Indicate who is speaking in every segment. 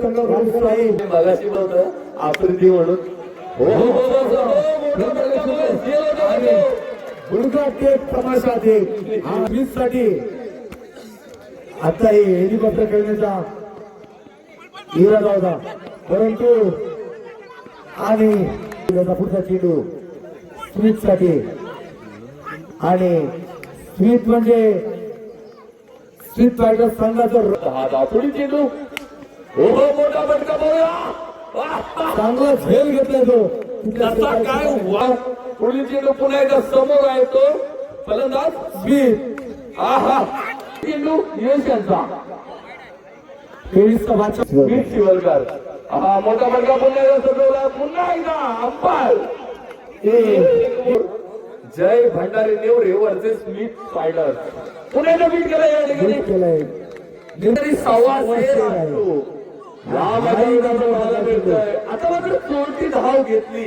Speaker 1: मगाशी होतं आफ्रिदी म्हणून तमाशा साठी आता हेलिकॉप्टर खेळण्याचा इरादा होता, परंतु आणि पुढचा चेंडू स्मिथ साठी आणि स्मिथ म्हणजे स्मिथ फायटर संघाचा दापोडी चेंडू मोठा फटका बघूया चांगला झेल घेतलाय तो काय पुढील चेंडू पुन्हा एकदा समोर आहे तो फलंदाज स्मिथ चेंडू यश यांचा 23 स्मिथ शिवलकर मोठा फटका पुन्हा एकदा सजवला पुन्हा एकदा अंपायर जय भंडारी नेवरे वर्सेस स्मिथ फायटर पुन्हा एकदा बीट केलाय या ठिकाणी सव्वा आता मात्र 4 धाव घेतली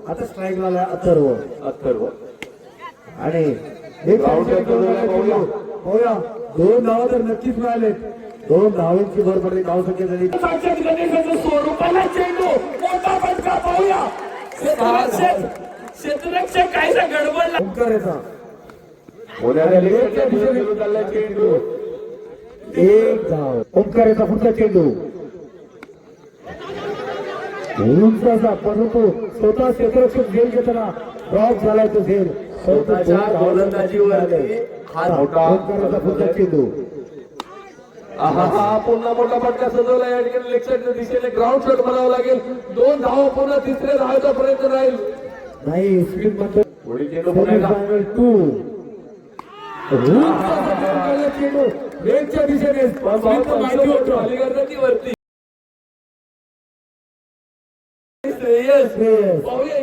Speaker 1: आता स्ट्राईक झाला अथर्व आणि दोन धावा तर नक्कीच मिळाले, 2 धावांची भर पडली, धाव संख्या झाली स्वरूपाला चेंडू मोठा फटका पाहूया क्षेत्ररक्षक कायचा गडबडला ओंकारेचा चेंडू एक धाव ओंकारेचा पुढचा चेंडू उंचाचा परंतु स्वतः क्षेत्ररक्षक झेल घेताना ड्रॉप झालाय तो झेल स्वतःच्या गोलंदाजीवर ओंकारेचा पुढचा चेंडू पुन्हा मोठा फटका सजवला या ठिकाणी लेक्चरच्या दिशेने ग्राउंड शॉट म्हणावं लागेल, 2 धावा पुन्हा तिसऱ्या धावाचा प्रयत्न राहील नाही स्पीड मध्ये पुढील चेंडू चेंडू वेगच्या दिशेने वरती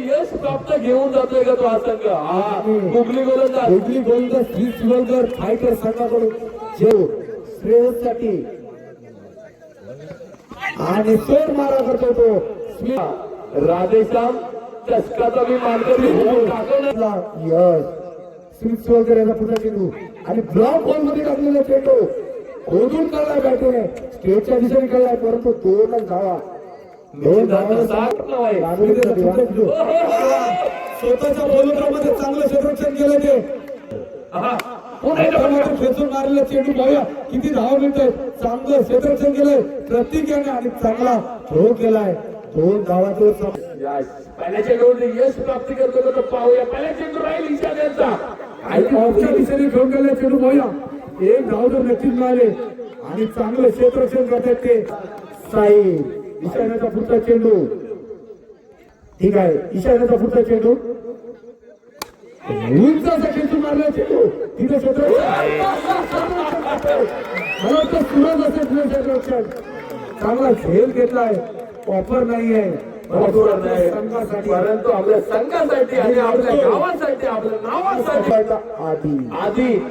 Speaker 1: यश प्राप्त घेऊन जातोय का तो हा संघ गुगली गोलंदाज स्मिथ शिवलकर फायटर संघाकडून जेव श्रेयससाठी आणि सोड मारा करतो तो राधेश्याम चषकाचा मी मानकरी यश स्मिथ शिवलकर याचा पुढचा चेंडू आणि ब्लॉक बॉल मध्ये टाकलेला चेंडू खोदून काढलाय बॅटने स्टेटच्या दिशेने काढलाय, परंतु 2 धावा स्वतःच्या बॉलरमध्ये चांगलं क्षेत्ररक्षण केलं ते खेचून मारलेला चेंडू पाहूया किती धावा मिळतोय, चांगलं क्षेत्ररक्षण केलंय प्रत्येकाने आणि चांगला थ्रो केलाय, 2 धावाचं पहिल्या चेंडूवर यश प्राप्ती करतो तो पाहूया पहिल्या चेंडू राहील ईशान्याचा आणि ऑफच्या दिशेने घेऊन गेलेला चेंडू पाहूया 1 धाव तर नक्कीच मिळाले आणि चांगलं क्षेत्ररक्षण करतात ते साई ईशान्याचा पुढचा चेंडू ठीक आहे ईशान्याचा पुढचा चेंडू उंचाचा खेचून मारला चेंडू तिथे सूरज असेल क्षेत्ररक्षण चांगला झेल घेतलाय, ऑफर नाहीये परंतु आपल्या संघासाठी आणि आपल्या गावासाठी आपल्या नावासाठी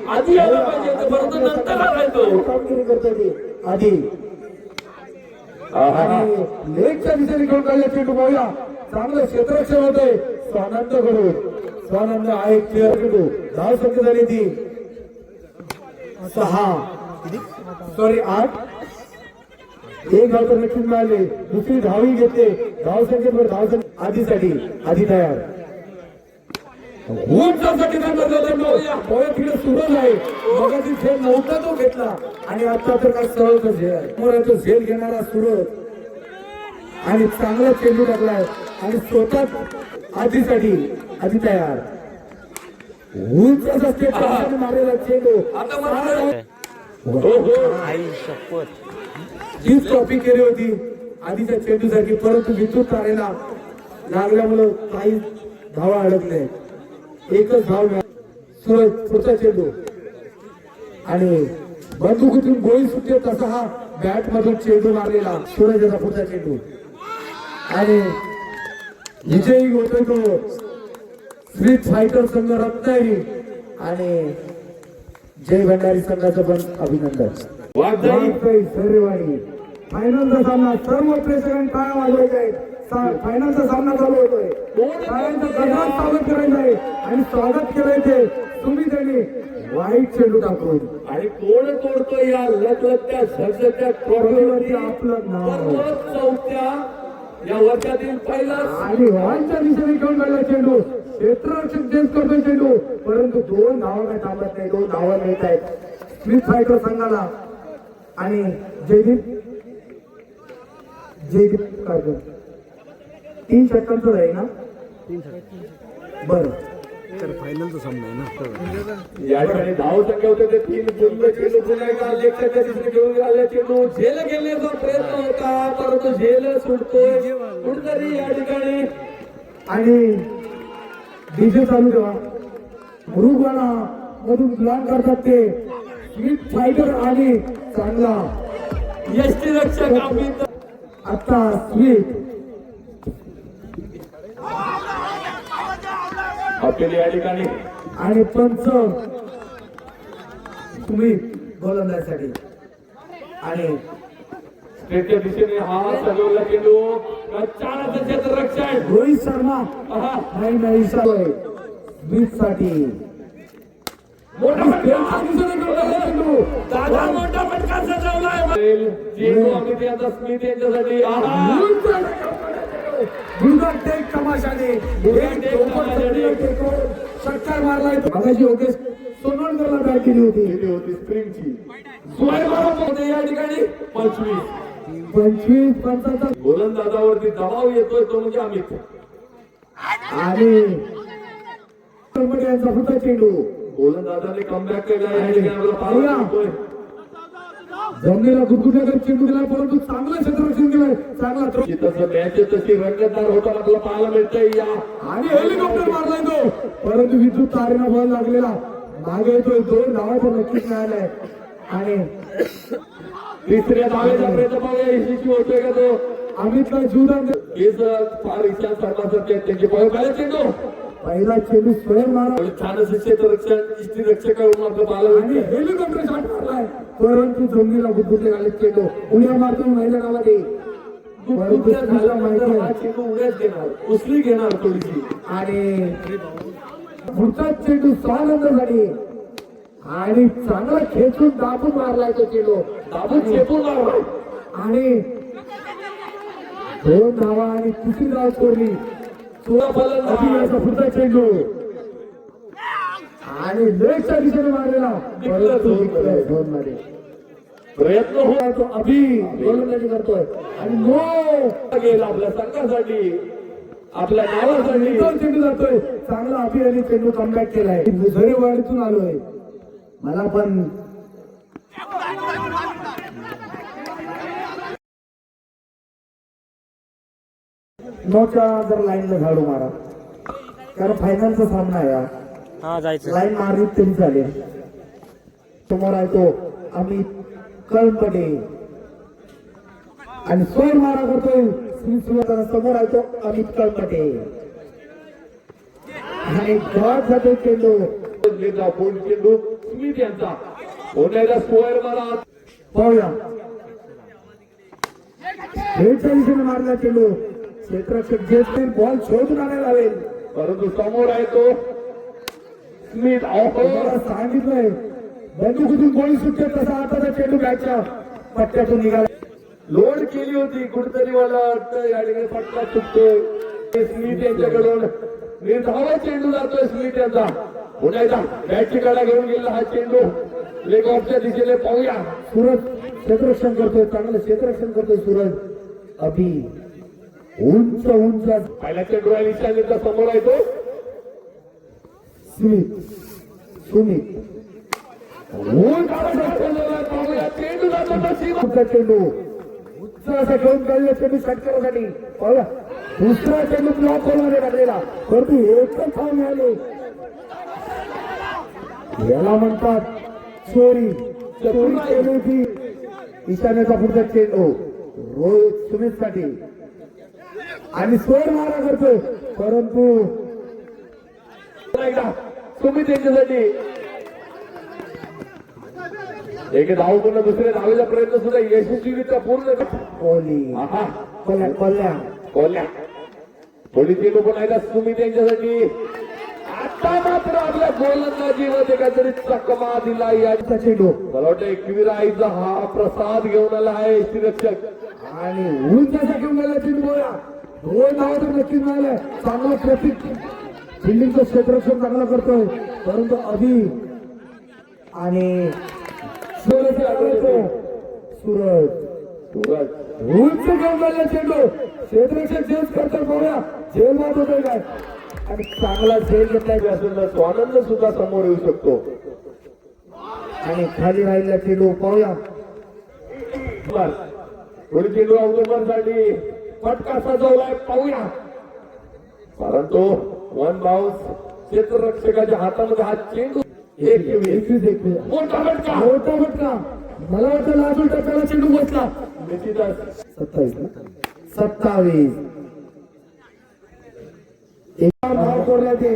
Speaker 1: आधी आला पाहिजे परंतु नंतर कामगिरी करते आधी आणि लेगच्या दिशेने घेऊन काढल्या चेंडू पाहूया चांगलं क्षेत्ररक्षण होतंय स्वानंद कडून स्वानंद आहे क्लिअर चेंडू धाव संख्या झाली ती 8 1 धाव तर नक्कीच मिळाले, दुसरी धावही घेतले, धाव संख्येवर धाव संख्या आधीसाठी आधी तयार सुरज आहे मगाची झेल नव्हता तो घेतला आणि आता तर काय सरळ तो झेल घेणारा सूरज आणि चांगला चेंडू टाकलाय आणि स्वतः आधी तयार उंचाचा स्टेप मारलेला चेंडू हीच कॉपी केली होती आधीच्या चेंडूसाठी, परंतु विद्युत तारेला लागल्यामुळे काही धावा अडकले, 1च धाव सूरज पुढचा चेंडू आणि बंदुकीतून गोळी सुटते तसा हा बॅट मधून चेंडू मारलेला सूरज याचा पुढचा चेंडू आणि विजयी होतोय तो स्मिथ फायटर संघ रत्नागिरी आणि जय भंडारी संघाचं पण अभिनंदन फायनलचा सामना सर्व प्रेक्षकांनी टाळ्या वाजवायच्या आहेत, फायनलचा सामना चालू होतोय, स्वागत करायचं आहे आणि स्वागत करायचे तुम्ही त्यांनी वाईट चेंडू टाकून
Speaker 2: आणि कोण तोडतो या लखलखत्या झगझगत्या ट्रॉफीवरती
Speaker 1: आपलं नाव.
Speaker 2: सर्वोच्च चौथ्या या वर्षातील पहिला
Speaker 1: आणि वाईटच्या दिशेने घेऊन गेला चेंडू. क्षेत्ररक्षक चेंज करतोय चेंडू, परंतु दोन धावा काय थांबत नाही. दोन धावा मिळत आहेत स्मिथ फायटर संघाला. आणि जयदीप कारकर 3 षटकांचं आहे ना. बरं
Speaker 3: तर फायनलचा सामना आहे ना.
Speaker 2: या ठिकाणी धाव संख्या होते ते 3 पूर्ण चेंडू पुन्हा एकदा लेखच्या दिशेने घेऊन आले चेंडू. झेल घेण्याचा प्रयत्न होता परंतु झेल सुटतोय कुठतरी या ठिकाणी.
Speaker 1: आणि डीजे चालू ठेवा. मुरुगवाडा मधून प्लॅन करतात ते स्मिथ फायटर आणि चांगला
Speaker 2: यष्टी रक्षक अमित
Speaker 1: आता स्मिथ
Speaker 2: आपली या ठिकाणी
Speaker 1: आणि पंच स्मिथ गोलंदाजीसाठी. आणि
Speaker 2: स्टेटच्या दिशेने हा सजवला चेंडू चांगला क्षेत्ररक्षण
Speaker 1: रोहित शर्मा
Speaker 2: आहा.
Speaker 1: नाही स्मिथ साठी
Speaker 2: मोठा दादा मोठा फटका सजवलाय चेंडू अमित यांचा स्मिथ यांच्यासाठी आहा.
Speaker 1: टेक तमाशाने षटकार मारलाय. मगाशी योगेश सोनवणकरला बॅट केली होती
Speaker 2: स्प्रिंगची होते या ठिकाणी
Speaker 1: 25 पंचाचा.
Speaker 2: गोलंदाजावरती दबाव येतोय तो म्हणजे अमित.
Speaker 1: आणि यांचा होता चेंडू
Speaker 2: गोलंदाजाने कमबॅक केला या ठिकाणी आपला पाहायला मिळतोय.
Speaker 1: जमिनीला गुदगुद्याकडे चेंडू दिला, परंतु चांगलं क्षेत्ररक्षण केलंय. चांगला थ्रो.
Speaker 2: तसं मॅच तशी रंगतदार होताना आपल्याला पाहायला मिळतंय या.
Speaker 1: आणि हेलिकॉप्टर मारलाय तो, परंतु विद्युत तारेला बॉल लागलेला मागे येतोय. 2 धावा तर नक्कीच मिळालाय. आणि
Speaker 2: तिसऱ्या धावेचा प्रयत्न पाहूया यशस्वी होतोय का तो.
Speaker 1: अमितला जीवदान
Speaker 2: हेच फार इच्छा सर्वांसाठी त्यांचे पहिला चेंडू
Speaker 1: पहिला चेंडू स्वयं मारा.
Speaker 2: छान असं क्षेत्ररक्षण इष्टी रक्षक करून आपलं पाहायला
Speaker 1: आणि
Speaker 2: मिळतंय.
Speaker 1: हेलिकॉप्टर शॉट मारलाय, परंतु जमिनीला गुदगुदले आले चेंडू. उड्या मारतो महिला नावाने, परंतु
Speaker 2: दुसऱ्या
Speaker 1: स्मिथला माहिती
Speaker 2: झाल्यानंतर हा
Speaker 1: आहे.
Speaker 2: चेंडू उड्याच घेणार उचली घेणार थोडीशी.
Speaker 1: आणि पुढचा चेंडू स्वानंदासाठी. आणि चांगला खेचून दाबून मारलाय तो चेंडू.
Speaker 2: दाबून चेपून मारला.
Speaker 1: आणि 2 धावा आणि तिसरी धाव चोरली.
Speaker 2: फलंदाज
Speaker 1: पुढचा चेंडू आणि लेगच्या दिशेने मारलेला, परंतु झोन मध्ये
Speaker 2: प्रयत्न होत
Speaker 1: तो अभि गोलंदाजी करतोय. आणि नो
Speaker 2: गेला आपल्या संघासाठी आपल्या नावासाठी.
Speaker 1: चेंडू जातोय. चांगला अभि आणि चेंडू कमबॅक केलाय. झरेवाडीतून आलोय. मला पण नोच्या जर लाईनला झाडू मारा, कारण फायनलचा सामना आहे हा.
Speaker 3: हा जायचं.
Speaker 1: लाईन मारली तरी चालेल. समोर आहे तो अमित कळंपटे आणि स्वर मारा करतोय समोर आहे तो अमित कळंपटे. आणि गॉड जातोय चेंडू.
Speaker 2: चेंडू स्मिथ यांचा होण्याचा स्क्वेअर मारा
Speaker 1: पाहूया. हेडच्या दिशेने मारला चेंडू. क्षेत्ररक्षक जे बॉल शोधून आणायला हवेल,
Speaker 2: परंतु समोर आहे तो स्मिथ.
Speaker 1: तुम्हाला सांगितलंय बंदुकीतून गोळी सुटते तसा आता चेंडू बॅटच्या पट्ट्यातून निघाला.
Speaker 2: लोड केली होती कुठेतरी मला वाटतं या ठिकाणी फटका चुकतोय स्मिथ यांच्याकडून. निर्धावा चेंडू जातोय स्मिथ यांचा. पुन्हा एकदा बॅटची कडा घेऊन गेला हा चेंडू लेग ऑफच्या दिशेने पाहूया.
Speaker 1: सूरज क्षेत्ररक्षण करतोय, चांगलं क्षेत्ररक्षण करतोय सूरज. अभि उंच
Speaker 2: पहिला चेंडू आहे निशाणीचा समोर आहे तो
Speaker 1: सुमित
Speaker 2: पाहूया. चेंडू जातो नशीब.
Speaker 1: चेंडू उच्च असा घेऊन काढलं चेंडू षटकारासाठी. पाहूया दुसरा चेंडू ब्लॉक मध्ये टाकलेला, परंतु एकच धाव मिळाले. याला म्हणतात चोरी केली होती. ईशान्याचा पुढचा चेंडू रोहित सुमित साठी. आणि स्वर मारा करतोय, परंतु
Speaker 2: सुमित यांच्यासाठी एक धाव पूर्ण दुसऱ्या धावेचा प्रयत्न सुद्धा यशस्वीरित्या पूर्ण.
Speaker 1: कोहली
Speaker 2: आहा
Speaker 1: कोल्ह्या
Speaker 2: थोडी चेंडू पण आहे सुमित यांच्यासाठी. आता मात्र आपल्या गोलंदाजीमध्ये काहीतरी चकमा दिला याचा
Speaker 1: चेंडू
Speaker 2: मला वाटतं एकविराईचा हा प्रसाद घेऊन आला आहे यष्टीरक्षक.
Speaker 1: आणि उंचाचा घेऊन गेला चेंडू बोला. दोन धावा तर नक्कीच मिळाल्या. चांगला ट्रॅफिक फिल्डिंगचं क्षेत्ररक्षण चांगलं करतोय, परंतु अभि आणि सूरज उंच घेऊन गेला चेंडू. क्षेत्ररक्षक झेल करतोय बोला. झेल मात होतोय काय आणि चांगला झेल घेतलाय.
Speaker 2: स्वानंद सुद्धा समोर येऊ शकतो.
Speaker 1: आणि खाली राहिलेला चेंडू पाहूया.
Speaker 2: पुढे चेंडू साठी फटका सजवलाय पाहूया. परंतु वन बाउन्स क्षेत्ररक्षकाच्या हातामध्ये हा चेंडू
Speaker 1: 21
Speaker 2: मोठा फटका.
Speaker 1: मोठा फटका. मला वाटतं लाजून टप्प्याला चेंडू बसला.
Speaker 2: निश्चितच
Speaker 1: 27 एका धाव कोरला ते